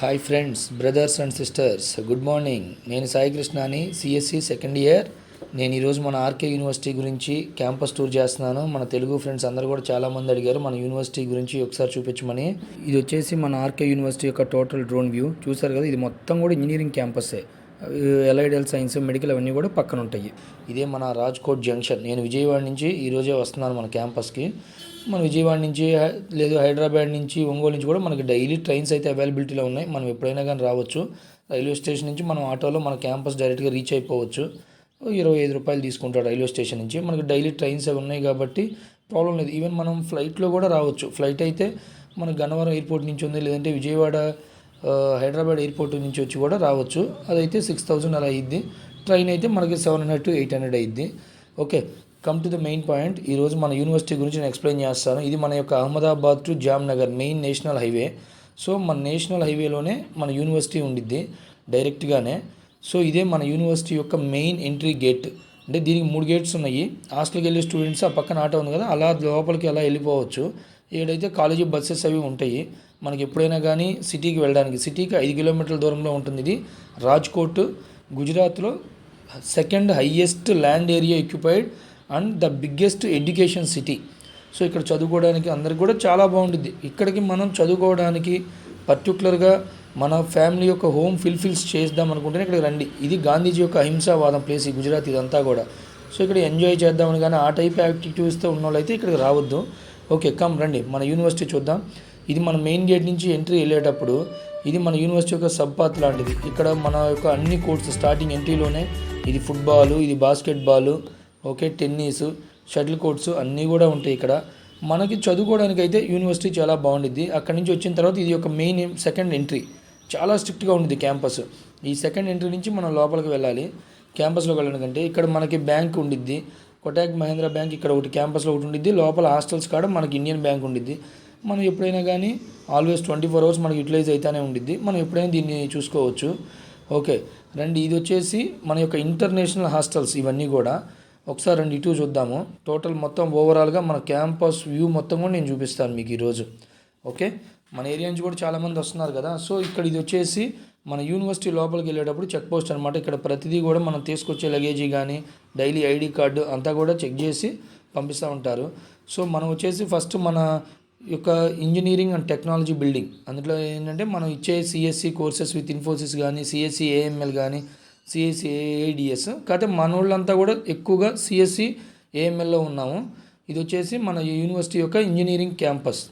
Hi friends, brothers and sisters, good morning. నేను Sai కృష్ణాని, CSC second year. నేను ఈరోజు మన ఆర్కే యూనివర్సిటీ గురించి క్యాంపస్ టూర్ చేస్తున్నాను. మన తెలుగు ఫ్రెండ్స్ అందరూ కూడా చాలామంది అడిగారు మన యూనివర్సిటీ గురించి ఒకసారి చూపించమని. ఇది వచ్చేసి మన ఆర్కే యూనివర్సిటీ యొక్క టోటల్ డ్రోన్ వ్యూ చూసారు కదా. ఇది మొత్తం కూడా ఇంజనీరింగ్ క్యాంపస్సే. ఎలైడల్ సైన్స్, మెడికల్ అవన్నీ కూడా పక్కన ఉంటాయి. ఇదే మన రాజ్కోట్ జంక్షన్. నేను విజయవాడ నుంచి ఈరోజే వస్తున్నాను మన క్యాంపస్కి. మన విజయవాడ నుంచి లేదు హైదరాబాద్ నుంచి, ఒంగోలు నుంచి కూడా మనకి డైలీ ట్రైన్స్ అయితే అవైలబిలిటీలో ఉన్నాయి. మనం ఎప్పుడైనా కానీ రావచ్చు. రైల్వే స్టేషన్ నుంచి మనం ఆటోలో మన క్యాంపస్ డైరెక్ట్గా రీచ్ అయిపోవచ్చు. 25 రూపాయలు తీసుకుంటాడు రైల్వే స్టేషన్ నుంచి. మనకి డైలీ ట్రైన్స్ అవి ఉన్నాయి కాబట్టి ప్రాబ్లం లేదు. ఈవెన్ మనం ఫ్లైట్లో కూడా రావచ్చు. ఫ్లైట్ అయితే మన గన్నవరం ఎయిర్పోర్ట్ నుంచి ఉంది, లేదంటే విజయవాడ హైదరాబాద్ ఎయిర్పోర్ట్ నుంచి వచ్చి కూడా రావచ్చు. అదైతే 6000 అలా అయ్యిద్ది. ట్రైన్ అయితే మనకి 700 to 800 అయ్యిద్ది. Okay, come to the main point. ఈరోజు మన యూనివర్సిటీ గురించి నేను ఎక్స్ప్లెయిన్ చేస్తాను. ఇది మన యొక్క Ahmedabad to Jamnagar main national highway. So మన నేషనల్ హైవేలోనే మన యూనివర్సిటీ ఉండిద్ది డైరెక్ట్గానే. సో ఇదే మన యూనివర్సిటీ యొక్క మెయిన్ ఎంట్రీ గేట్. అంటే దీనికి 3 గేట్స్ ఉన్నాయి. హాస్టల్కి వెళ్ళే స్టూడెంట్స్ ఆ పక్కన ఆటో ఉంది కదా, అలా లోపలికి అలా వెళ్ళిపోవచ్చు. ఏడైతే కాలేజీ బస్సెస్ అవి ఉంటాయి. మనకి ఎప్పుడైనా కానీ సిటీకి వెళ్ళడానికి, సిటీకి 5 కిలోమీటర్ల దూరంలో ఉంటుంది. ఇది రాజ్కోట్, గుజరాత్లో second highest land area occupied and the biggest education city. So ఇక్కడ చదువుకోవడానికి అందరికి కూడా చాలా బాగుంటుంది. ఇక్కడికి మనం చదువుకోవడానికి పర్టికులర్గా మన ఫ్యామిలీ యొక్క హోమ్ ఫిల్ఫిల్స్ చేద్దాం అనుకుంటేనే ఇక్కడికి రండి. ఇది గాంధీజీ యొక్క అహింసావాదం ప్లేస్ ఈ గుజరాత్ ఇదంతా కూడా. సో ఇక్కడ ఎంజాయ్ చేద్దామని కానీ ఆ టైప్ యాక్టివిటీస్తో ఉన్న వాళ్ళు అయితే ఇక్కడికి రావద్దు. ఓకే, కమ్ రండి మన యూనివర్సిటీ చూద్దాం. ఇది మన మెయిన్ గేట్ నుంచి ఎంట్రీ వెళ్ళేటప్పుడు ఇది మన యూనివర్సిటీ యొక్క సబ్ పాత్ లాంటిది. ఇక్కడ మన యొక్క అన్ని కోర్ట్స్ స్టార్టింగ్ ఎంట్రీలోనే ఇది ఫుట్బాలు, ఇది basketball, okay, tennis, shuttle courts అన్నీ కూడా ఉంటాయి ఇక్కడ. మనకి చదువుకోవడానికి అయితే యూనివర్సిటీ చాలా బాగుండిద్ది. అక్కడి నుంచి వచ్చిన తర్వాత ఇది ఒక మెయిన్ సెకండ్ ఎంట్రీ. చాలా స్ట్రిక్ట్గా ఉంటుంది క్యాంపస్. ఈ సెకండ్ ఎంట్రీ నుంచి మనం లోపలికి వెళ్ళాలి. క్యాంపస్లోకి వెళ్ళడానికంటే ఇక్కడ మనకి బ్యాంక్ ఉండిద్ది. కొటాక్ మహేంద్ర బ్యాంక్ ఇక్కడ ఒకటి క్యాంపస్లో ఒకటి ఉండిద్ది. లోపల హాస్టల్స్ కాడ మనకి ఇండియన్ బ్యాంక్ ఉండిద్ది. మనం ఎప్పుడైనా కానీ ఆల్వేస్ 24 hours మనకి యూటిలైజ్ అయితేనే ఉండిద్ది. మనం ఎప్పుడైనా దీన్ని చూసుకోవచ్చు. ఓకే రండి, ఇది వచ్చేసి మన యొక్క ఇంటర్నేషనల్ హాస్టల్స్ ఇవన్నీ కూడా. ఒకసారి రండి ఇటు చూద్దాము. టోటల్ మొత్తం ఓవరాల్గా మన క్యాంపస్ వ్యూ మొత్తం కూడా నేను చూపిస్తాను మీకు ఈరోజు. ఓకే, మన ఏరియా నుంచి కూడా చాలామంది వస్తున్నారు కదా. సో ఇక్కడ ఇది వచ్చేసి మన యూనివర్సిటీ లోపలికి వెళ్ళేటప్పుడు చెక్ పోస్ట్ అనమాట. ఇక్కడ ప్రతిదీ కూడా మనం తీసుకొచ్చే లగేజీ కానీ డైలీ ఐడి కార్డు అంతా కూడా చెక్ చేసి పంపిస్తూ ఉంటారు. సో మనం వచ్చేసి ఫస్ట్ మన యొక్క ఇంజనీరింగ్ అండ్ టెక్నాలజీ బిల్డింగ్, అందులో ఏంటంటే మనం ఇచ్చే సిఎస్సి కోర్సెస్ విత్ ఇన్ఫోసిస్ కానీ, సిఎస్సి ఏఎంఎల్ కానీ, సిఎస్సి ఏఐడిఎస్. కాకపోతే మన వాళ్ళంతా కూడా ఎక్కువగా సిఎస్సి ఏఎంఎల్లో ఉన్నాము. ఇది వచ్చేసి మన యూనివర్సిటీ యొక్క ఇంజనీరింగ్ క్యాంపస్.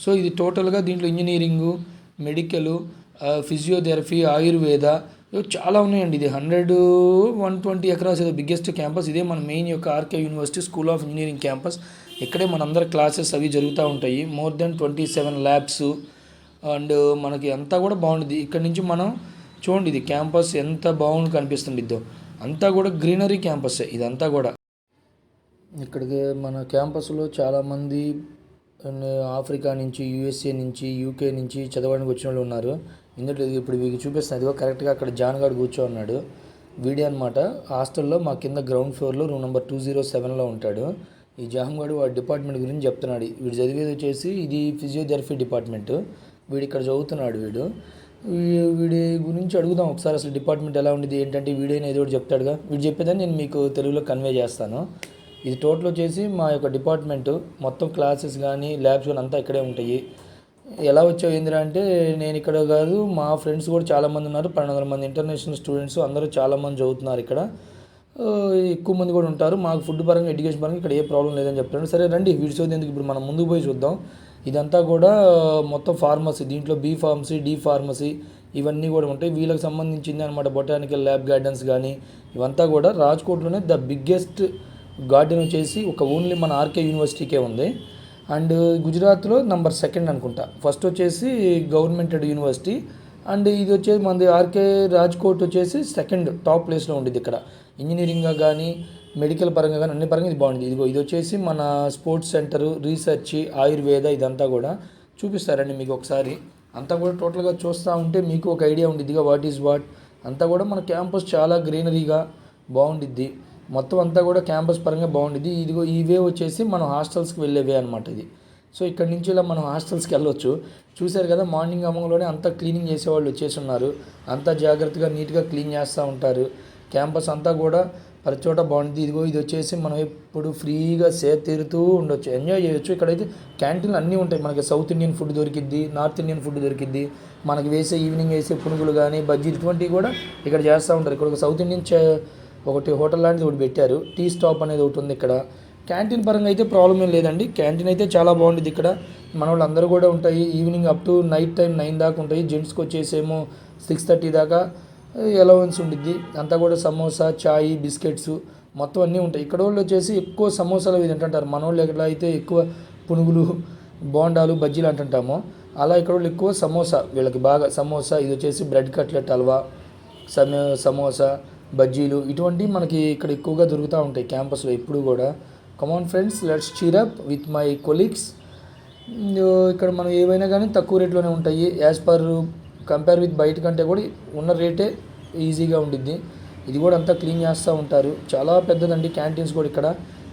సో ఇది టోటల్గా దీంట్లో ఇంజనీరింగు, మెడికల్, ఫిజియోథెరపీ, ఆయుర్వేద చాలా ఉన్నాయండి. ఇది 120 acres ఏదో బిగ్గెస్ట్ క్యాంపస్. ఇదే మన మెయిన్ యొక్క RK university school of engineering campus. ఇక్కడే మనందరి క్లాసెస్ అవి జరుగుతూ ఉంటాయి. మోర్ దెన్ 27 ల్యాబ్స్ అండ్ మనకి అంతా కూడా బాగుంటుంది. ఇక్కడ నుంచి మనం చూడండి, ఇది క్యాంపస్ ఎంత బాగుంది కనిపిస్తుండిద్దో. అంతా కూడా గ్రీనరీ క్యాంపస్సే ఇదంతా కూడా. ఇక్కడికి మన క్యాంపస్లో చాలామంది ఆఫ్రికా నుంచి, యూఎస్ఏ నుంచి, యూకే నుంచి చదవడానికి వచ్చిన వాళ్ళు ఉన్నారు. ఇందులో ఇప్పుడు మీకు చూపిస్తాను. ఇదిగో కరెక్ట్గా అక్కడ జాన్గాడు కూర్చో ఉన్నాడు. వీడియో అనమాట. హాస్టల్లో మా కింద గ్రౌండ్ ఫ్లోర్లో రూమ్ నెంబర్ 207లో ఉంటాడు. ఈ జాన్గాడు వాడి డిపార్ట్మెంట్ గురించి చెప్తున్నాడు. వీడు చదివేది వచ్చేసి ఇది ఫిజియోథెరపీ డిపార్ట్మెంట్. వీడు ఇక్కడ చదువుతున్నాడు. వీడి గురించి అడుగుదాం ఒకసారి, అసలు డిపార్ట్మెంట్ ఎలా ఉండేది ఏంటంటే. వీడియోని ఏదో ఒకటి చెప్తాడుగా. వీడు చెప్పేదాన్ని నేను మీకు తెలుగులో కన్వే చేస్తాను. ఇది టోటల్ వచ్చేసి మా యొక్క డిపార్ట్మెంటు. మొత్తం క్లాసెస్ కానీ ల్యాబ్స్ కానీ అంతా ఇక్కడే ఉంటాయి. ఎలా వచ్చావు ఏందిరా అంటే, నేను ఇక్కడ కాదు, మా ఫ్రెండ్స్ కూడా చాలామంది ఉన్నారు. 1200 మంది ఇంటర్నేషనల్ స్టూడెంట్స్ అందరూ చాలామంది చదువుతున్నారు ఇక్కడ. ఎక్కువ మంది కూడా ఉంటారు. మాకు ఫుడ్ పరంగా, ఎడ్యుకేషన్ పరంగా ఇక్కడ ఏ ప్రాబ్లం లేదని చెప్తాను. సరే రండి, వీడి చదివేందుకు ఇప్పుడు మనం ముందుకు పోయి చూద్దాం. ఇదంతా కూడా మొత్తం ఫార్మసీ. దీంట్లో బీ ఫార్మసీ, డి ఫార్మసీ ఇవన్నీ కూడా ఉంటాయి. వీళ్ళకి సంబంధించింది అనమాట. బొటానికల్ ల్యాబ్ గార్డెన్స్ కానీ ఇవంతా కూడా. రాజ్కోట్లోనే ద బిగ్గెస్ట్ గార్డెన్ వచ్చేసి ఒక ఓన్లీ మన ఆర్కే యూనివర్సిటీకే ఉంది. అండ్ గుజరాత్లో నెంబర్ 2 అనుకుంటా. ఫస్ట్ వచ్చేసి గవర్నమెంటెడ్ యూనివర్సిటీ. అండ్ ఇది వచ్చేసి మనది ఆర్కే రాజ్కోట్ వచ్చేసి సెకండ్ టాప్ ప్లేస్లో ఉండేది. ఇక్కడ ఇంజనీరింగ్గా కానీ, మెడికల్ పరంగా కానీ అన్ని పరంగా ఇది బాగుంది. ఇది వచ్చేసి మన స్పోర్ట్స్ సెంటరు, రీసెర్చ్, ఆయుర్వేద ఇదంతా కూడా చూపిస్తారండి మీకు ఒకసారి. అంతా కూడా టోటల్గా చూస్తూ ఉంటే మీకు ఒక ఐడియా ఉండిద్దిగా వాట్ ఈజ్ వాట్. అంతా కూడా మన క్యాంపస్ చాలా గ్రీనరీగా బాగుండిద్ది. మొత్తం అంతా కూడా క్యాంపస్ పరంగా బాగుండిద్ది. ఇదిగో ఈ వే వచ్చేసి మనం హాస్టల్స్కి వెళ్ళే వే అనమాట. సో ఇక్కడ నుంచి ఇలా మనం హాస్టల్స్కి వెళ్ళొచ్చు. చూశారు కదా, మార్నింగ్ అవ్వగానే అంతా క్లీనింగ్ చేసేవాళ్ళు వచ్చేసి ఉన్నారు. అంతా జాగ్రత్తగా నీట్గా క్లీన్ చేస్తూ ఉంటారు. క్యాంపస్ అంతా కూడా ప్రతి చోట బాగుంటుంది. ఇదిగో ఇది వచ్చేసి మనం ఎప్పుడు ఫ్రీగా తీరుతూ ఉండొచ్చు, ఎంజాయ్ చేయొచ్చు. ఇక్కడైతే క్యాంటీన్లు అన్నీ ఉంటాయి. మనకి సౌత్ ఇండియన్ ఫుడ్ దొరికిద్ది, నార్త్ ఇండియన్ ఫుడ్ దొరికిద్ది. మనకి ఈవినింగ్ వేసే పునుగులు కానీ బజ్జీలు ఇటువంటివి కూడా ఇక్కడ చేస్తూ ఉంటారు. ఇక్కడ ఒక సౌత్ ఇండియన్ ఒకటి హోటల్ లాంటిది ఒకటి పెట్టారు. టీ స్టాప్ అనేది ఒకటి ఉంది ఇక్కడ. క్యాంటీన్ పరంగా అయితే ప్రాబ్లం ఏం లేదండి. క్యాంటీన్ అయితే చాలా బాగుంటుంది ఇక్కడ. మన వాళ్ళు అందరూ కూడా ఉంటాయి. Evening up to night time 9 దాకా ఉంటాయి. జెంట్స్కి వచ్చేసేమో 6:30 దాకా అలవెన్స్ ఉండిద్ది. అంతా కూడా సమోసా, చాయ్, బిస్కెట్స్ మొత్తం అన్నీ ఉంటాయి. ఇక్కడ వాళ్ళు వచ్చేసి ఎక్కువ సమోసాలు ఇవి తింటుంటారు. మన వాళ్ళు ఎక్కడ అయితే ఎక్కువ పునుగులు, బోండాలు, బజ్జీలు అంటుంటామో అలా ఇక్కడ వాళ్ళు ఎక్కువ సమోసా, వీళ్ళకి బాగా సమోసా. ఇది వచ్చేసి బ్రెడ్ కట్లెట్ హల్వా, సమోసా, బజ్జీలు ఇటువంటివి మనకి ఇక్కడ ఎక్కువగా దొరుకుతూ ఉంటాయి క్యాంపస్లో ఎప్పుడు కూడా. Come on friends, let's cheer up with my colleagues. ఇక్కడ మనం ఏవైనా కానీ తక్కువ రేట్లోనే ఉంటాయి. యాజ్ పర్ కంపేర్ విత్ బయట కంటే కూడా ఉన్న రేటే ఈజీగా ఉండిద్ది. ఇది కూడా అంతా క్లీన్ చేస్తూ ఉంటారు. చాలా పెద్దదండి క్యాంటీన్స్ కూడా ఇక్కడ.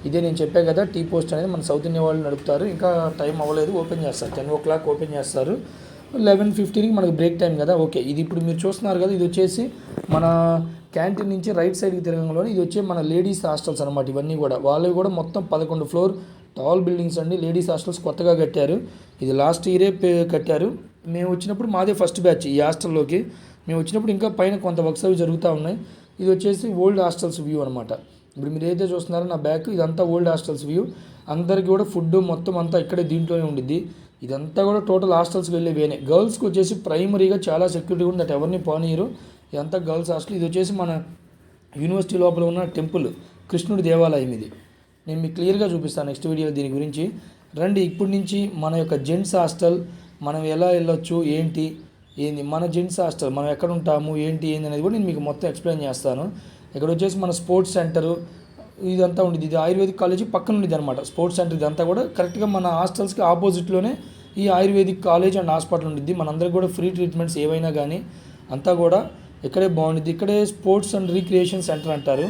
ఇదే నేను చెప్పా కదా, టీ పోస్ట్ అనేది మన సౌత్ ఇండియా వాళ్ళు నడుపుతారు. ఇంకా టైం అవ్వలేదు, ఓపెన్ చేస్తారు. 10 o'clock ఓపెన్ చేస్తారు. 11:15కి మనకి బ్రేక్ టైం కదా. ఓకే, ఇది ఇప్పుడు మీరు చూస్తున్నారు కదా, ఇది వచ్చేసి మన క్యాంటీన్ నుంచి రైట్ సైడ్కి తిరగంలోనే ఇది వచ్చే మన లేడీస్ హాస్టల్స్ అనమాట. ఇవన్నీ కూడా వాళ్ళవి కూడా మొత్తం 11 floor టాల్ బిల్డింగ్స్ అండి. లేడీస్ హాస్టల్స్ కొత్తగా కట్టారు. ఇది లాస్ట్ ఇయరే కట్టారు. మేము వచ్చినప్పుడు మాదే ఫస్ట్ బ్యాచ్ ఈ హాస్టల్లోకి. మేము వచ్చినప్పుడు ఇంకా పైన కొంత వర్క్స్ అవి జరుగుతూ ఉన్నాయి. ఇది వచ్చేసి ఓల్డ్ హాస్టల్స్ వ్యూ అనమాట. ఇప్పుడు మీరు ఏదైతే చూస్తున్నారో నా బ్యాక్, ఇదంతా ఓల్డ్ హాస్టల్స్ వ్యూ. అందరికీ కూడా ఫుడ్ మొత్తం అంతా ఇక్కడే దీంట్లోనే ఉండిద్ది. ఇదంతా కూడా టోటల్ హాస్టల్స్కి వెళ్ళే వేనే. గర్ల్స్కి వచ్చేసి ప్రైమరీగా చాలా సెక్యూరిటీ ఉంది, దట్ ఎవరిని పోనీయరు. ఇదంతా గర్ల్స్ హాస్టల్. ఇది వచ్చేసి మన యూనివర్సిటీ లోపల ఉన్న టెంపుల్, కృష్ణుడి దేవాలయం. ఇది నేను మీకు క్లియర్గా చూపిస్తాను నెక్స్ట్ వీడియో దీని గురించి. రండి, ఇప్పటి నుంచి మన యొక్క జెంట్స్ హాస్టల్ మనం ఎలా వెళ్ళొచ్చు, ఏంటి మన జెంట్స్ హాస్టల్ మనం ఎక్కడ ఉంటాము, ఏంటి అనేది కూడా నేను మీకు మొత్తం ఎక్స్ప్లెయిన్ చేస్తాను. ఇక్కడ వచ్చేసి మన స్పోర్ట్స్ సెంటరు ఇదంతా ఉండేది. ఇది ఆయుర్వేదిక్ కాలేజీ పక్కన ఉండేది అనమాట. స్పోర్ట్స్ సెంటర్ ఇదంతా కూడా కరెక్ట్గా మన హాస్టల్స్కి ఆపోజిట్లోనే ఈ ఆయుర్వేదిక్ కాలేజ్ అండ్ హాస్పిటల్ ఉండిద్ది. మనందరికీ కూడా ఫ్రీ ట్రీట్మెంట్స్ ఏవైనా కానీ అంతా కూడా ఇక్కడే బాగుండిద్ది. ఇక్కడే స్పోర్ట్స్ అండ్ రీక్రియేషన్ సెంటర్ అంటారు.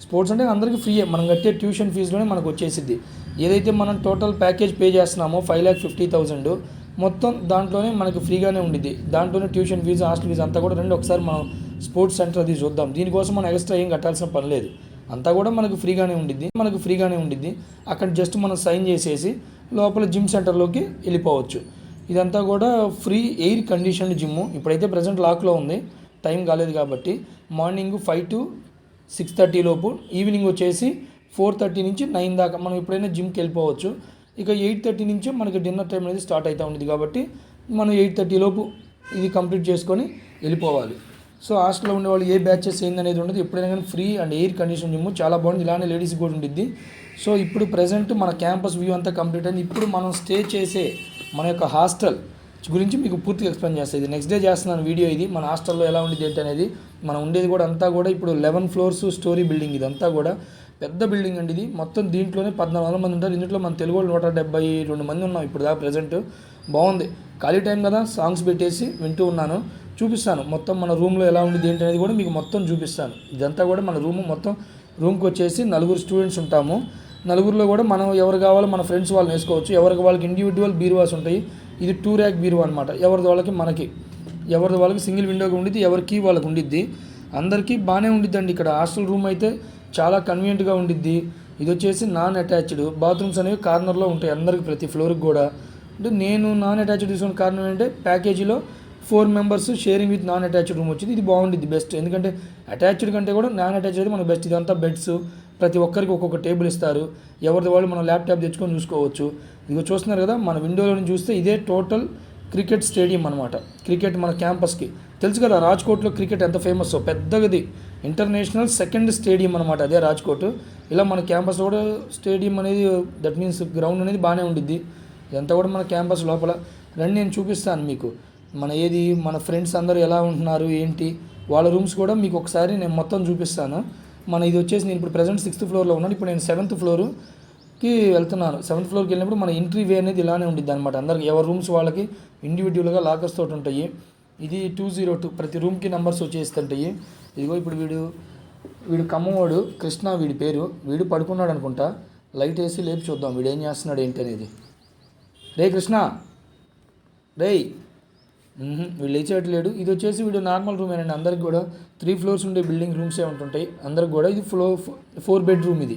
స్పోర్ట్స్ అంటే అందరికీ ఫ్రీయే, మనం కట్టే ట్యూషన్ ఫీజులోనే మనకు వచ్చేసిద్ది. ఏదైతే మనం టోటల్ ప్యాకేజ్ పే చేస్తున్నామో 5,50,000 మొత్తం దాంట్లోనే మనకి ఫ్రీగానే ఉండిద్ది. దాంట్లోనే ట్యూషన్ ఫీజు, హాస్టల్ ఫీజు అంతా కూడా రండి ఒకసారి మనం స్పోర్ట్స్ సెంటర్ అది చూద్దాం. దీనికోసం మనం ఎక్స్ట్రా ఏం కట్టాల్సిన పని లేదు. అంతా కూడా మనకు ఫ్రీగానే ఉండిద్ది. అక్కడ జస్ట్ మనం సైన్ చేసేసి లోపల జిమ్ సెంటర్లోకి వెళ్ళిపోవచ్చు. ఇదంతా కూడా ఫ్రీ ఎయిర్ కండిషన్డ్ జిమ్. ఇప్పుడైతే ప్రజెంట్ లాక్లో ఉంది, టైం కాలేదు కాబట్టి. మార్నింగ్ 5 to 6:30 లోపు, ఈవినింగ్ వచ్చేసి 4:30 నుంచి 9 దాకా మనం ఎప్పుడైనా జిమ్కి వెళ్ళిపోవచ్చు. ఇక 8:30 నుంచి మనకి డిన్నర్ టైం అనేది స్టార్ట్ అవుతూ ఉంటుంది కాబట్టి మనం 8:30 లోపు ఇది కంప్లీట్ చేసుకొని వెళ్ళిపోవాలి. సో హాస్టల్లో ఉండేవాళ్ళు ఏ బ్యాచెస్ ఏందనేది ఉండదు. ఎప్పుడైనా కానీ free and air condition gym చాలా బాగుంది. ఇలానే లేడీస్కి కూడా ఉండిద్ది. సో ఇప్పుడు ప్రజెంట్ మన క్యాంపస్ వ్యూ అంతా కంప్లీట్ అయింది. ఇప్పుడు మనం స్టే చేసే మన యొక్క హాస్టల్ గురించి మీకు పూర్తిగా ఎక్స్ప్లెయిన్ చేస్తాను. ఇది నెక్స్ట్ డే చేస్తున్నాను వీడియో. ఇది మన హాస్టల్లో ఎలా ఉండేది ఏంటి అనేది. మనం ఉండేది కూడా అంతా కూడా ఇప్పుడు 11 floors స్టోరీ బిల్డింగ్. ఇదంతా కూడా పెద్ద బిల్డింగ్ అండి. ఇది మొత్తం దీంట్లోనే 1400 మంది ఉంటారు. ఇందులో మన తెలుగు వాళ్ళు 172 మంది ఉన్నాం ఇప్పుడు దాకా ప్రజెంట్. బాగుంది, ఖాళీ టైం కదా, సాంగ్స్ పెట్టేసి వింటూ ఉన్నాను. చూపిస్తాను మొత్తం మన రూమ్లో ఎలా ఉండేది ఏంటి అనేది కూడా మీకు మొత్తం చూపిస్తాను. ఇదంతా కూడా మన రూమ్. మొత్తం రూమ్కి వచ్చేసి 4 స్టూడెంట్స్ ఉంటాము. 4లో కూడా మనం ఎవరు కావాలో మన ఫ్రెండ్స్ వాళ్ళని వేసుకోవచ్చు. ఎవరికి వాళ్ళకి ఇండివిజువల్ బీరువాస్ ఉంటాయి. ఇది 2 rack బీరువా అనమాట. ఎవరిది వాళ్ళకి సింగిల్ విండోగా ఉండిద్ది, ఎవరికి వాళ్ళకి ఉండిద్ది. అందరికీ బాగానే ఉండిద్దండి. ఇక్కడ హాస్టల్ రూమ్ అయితే చాలా కన్వీనియంట్గా ఉండిద్ది. ఇది వచ్చేసి నాన్ అటాచ్డ్ బాత్రూమ్స్ అనేవి కార్నర్లో ఉంటాయి అందరికి, ప్రతి ఫ్లోర్కి కూడా. అంటే నేను నాన్ అటాచ్డ్ తీసుకున్న కారణం ఏంటంటే ప్యాకేజీలో 4 members sharing with non attached room వచ్చింది. ఇది బాగుండిద్ది, బెస్ట్. ఎందుకంటే అటాచ్డ్ కంటే కూడా నాన్ అటాచ్డ్ అయితే మనకు బెస్ట్. ఇదంతా బెడ్స్, ప్రతి ఒక్కరికి ఒక్కొక్క టేబుల్ ఇస్తారు. ఎవరిది వాళ్ళు మనం ల్యాప్టాప్ తెచ్చుకొని చూసుకోవచ్చు. ఇదిగో చూస్తున్నారు కదా, మన విండోలో నుంచి చూస్తే ఇదే టోటల్ క్రికెట్ స్టేడియం అనమాట. క్రికెట్ మన క్యాంపస్కి తెలుసు కదా, రాజ్కోట్లో క్రికెట్ ఎంత ఫేమస్, పెద్దది ఇంటర్నేషనల్ 2nd స్టేడియం అనమాట అదే రాజ్కోట్. ఇలా మన క్యాంపస్లో కూడా స్టేడియం అనేది, దట్ మీన్స్ గ్రౌండ్ అనేది బాగానే ఉండిద్ది. ఇదంతా కూడా మన క్యాంపస్ లోపల. రండి నేను చూపిస్తాను మీకు మన ఫ్రెండ్స్ అందరూ ఎలా ఉంటున్నారు ఏంటి, వాళ్ళ రూమ్స్ కూడా మీకు ఒకసారి నేను మొత్తం చూపిస్తాను. ఇది వచ్చేసి నేను ఇప్పుడు ప్రజెంట్ 6th floorలో ఉన్నాను. ఇప్పుడు నేను 7th floorకి వెళ్తున్నాను. 7th floorకి వెళ్ళినప్పుడు మన ఎంట్రీ వే అనేది ఇలానే ఉండిద్ది అనమాట. అందరికి ఎవరి రూమ్స్ వాళ్ళకి ఇండివిజువల్గా లాకర్స్ తోటి ఉంటాయి. ఇది 202, ప్రతి రూమ్కి నెంబర్స్ వచ్చేస్తుంటాయి. ఇదిగో ఇప్పుడు వీడు కమ్మవాడు కృష్ణ, వీడి పేరు. వీడు పడుకున్నాడు అనుకుంటా. లైట్ వేసి లేపి చూద్దాం వీడు ఏం చేస్తున్నాడు ఏంటి అనేది. రే కృష్ణ రేయ్ వీళ్ళు లేచేయట్లేడు. ఇది వచ్చేసి వీడు నార్మల్ రూమేనండి. అందరికి కూడా 3 floors ఉండే బిల్డింగ్ రూమ్సే ఉంటుంటాయి అందరికి కూడా. ఇది 4 bedroom ఇది.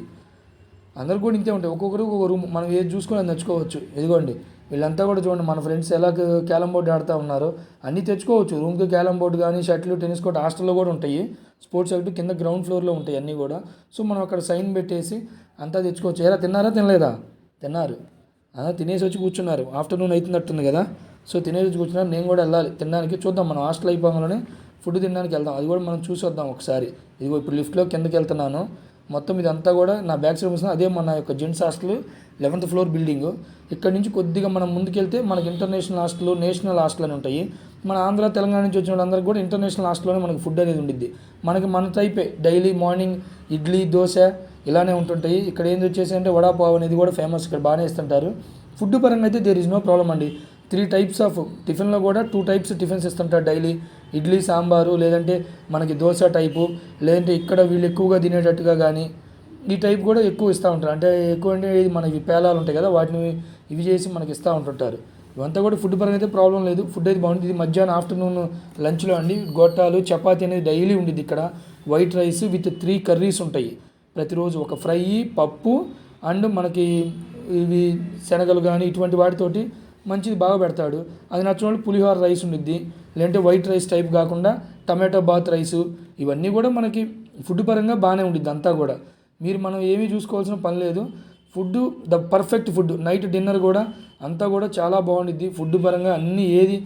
అందరికి కూడా ఇంతే ఉంటాయి. ఒక్కొక్కరు ఒక్కొక్క రూమ్, మనం ఏది చూసుకొని అది నచ్చుకోవచ్చు. ఇదిగోండి వీళ్ళంతా కూడా చూడండి, మన ఫ్రెండ్స్ ఎలా క్యారమ్ బోర్డు ఆడుతూ ఉన్నారో అన్నీ తెచ్చుకోవచ్చు. రూమ్కి క్యారమ్ బోర్డు కానీ, షటిల్, టెన్నిస్ కోర్ట్ హాస్టల్లో కూడా ఉంటాయి. స్పోర్ట్స్ యాక్టివ్ కింద గ్రౌండ్ ఫ్లోర్లో ఉంటాయి అన్నీ కూడా. సో మనం అక్కడ సైన్ పెట్టేసి అంతా తెచ్చుకోవచ్చు. ఎలా తిన్నారా తినలేదా? తిన్నారు, తినేసి వచ్చి కూర్చున్నారు. ఆఫ్టర్నూన్ అవుతున్నట్టుంది కదా. సో తినేసి వచ్చి కూర్చున్నారు. నేను కూడా వెళ్ళాలి తినడానికి. చూద్దాం, మనం హాస్టల్ అయిపోగానే ఫుడ్ తినడానికి వెళ్దాం. అది కూడా మనం చూసి వద్దాం ఒకసారి. ఇదిగో ఇప్పుడు లిఫ్ట్లో కిందకి వెళ్తున్నాను. మొత్తం ఇదంతా కూడా నా బ్యాక్ సైడ్ వస్తుంది. అదే మన యొక్క gents hostel 11th floor building. ఇక్కడ నుంచి కొద్దిగా మనం ముందుకెళ్తే మనకి ఇంటర్నేషనల్ హాస్టల్, నేషనల్ హాస్టల్ అని ఉంటాయి. మన ఆంధ్ర, తెలంగాణ నుంచి వచ్చిన వాళ్ళందరికీ కూడా ఇంటర్నేషనల్ హాస్టల్లోనే మనకి ఫుడ్ అనేది ఉండిద్ది. మన టైపే డైలీ మార్నింగ్ ఇడ్లీ, దోశ ఇలానే ఉంటుంటాయి. ఇక్కడ ఏంది వచ్చేసి అంటే వడాపావ్ అనేది కూడా ఫేమస్. ఇక్కడ బాగానే ఇస్తుంటారు. ఫుడ్ పరంగా అయితే దేర్ ఇస్ నో ప్రాబ్లం అండి. 3 types ఆఫ్ టిఫిన్లో కూడా 2 types టిఫిన్స్ ఇస్తుంటారు డైలీ. ఇడ్లీ, సాంబారు, లేదంటే మనకి దోశ టైపు, లేదంటే ఇక్కడ వీళ్ళు ఎక్కువగా తినేటట్టుగా కానీ ఈ టైప్ కూడా ఎక్కువ ఇస్తూ ఉంటారు. అంటే ఎక్కువ అంటే మనకి పేలాలు ఉంటాయి కదా, వాటిని ఇవి చేసి మనకి ఇస్తూ ఉంటుంటారు. ఇవంతా కూడా ఫుడ్ పరంగా అయితే ప్రాబ్లం లేదు. ఫుడ్ అయితే బాగుంటుంది. ఇది మధ్యాహ్నం ఆఫ్టర్నూన్ లంచ్లో అండి. గొట్టాలు, చపాతీ అనేది డైలీ ఉండిద్ది ఇక్కడ. వైట్ రైస్ విత్ 3 curries ఉంటాయి ప్రతిరోజు. ఒక ఫ్రై, పప్పు అండ్ మనకి ఇవి శనగలు కానీ ఇటువంటి వాటితోటి మంచిది బాగా పెడతాడు. అది నచ్చిన వాళ్ళు పులిహోర రైస్ ఉండిద్ది, లేదంటే వైట్ రైస్ టైప్ కాకుండా టమాటో బాత్ రైసు. ఇవన్నీ కూడా మనకి ఫుడ్ పరంగా బాగానే ఉండిద్ది అంతా కూడా. మనం ఏమీ చూసుకోవాల్సిన పని లేదు. Food the perfect food. Night dinner కూడా అంతా కూడా చాలా బాగుండిద్ది. ఫుడ్ పరంగా అన్నీ ఏది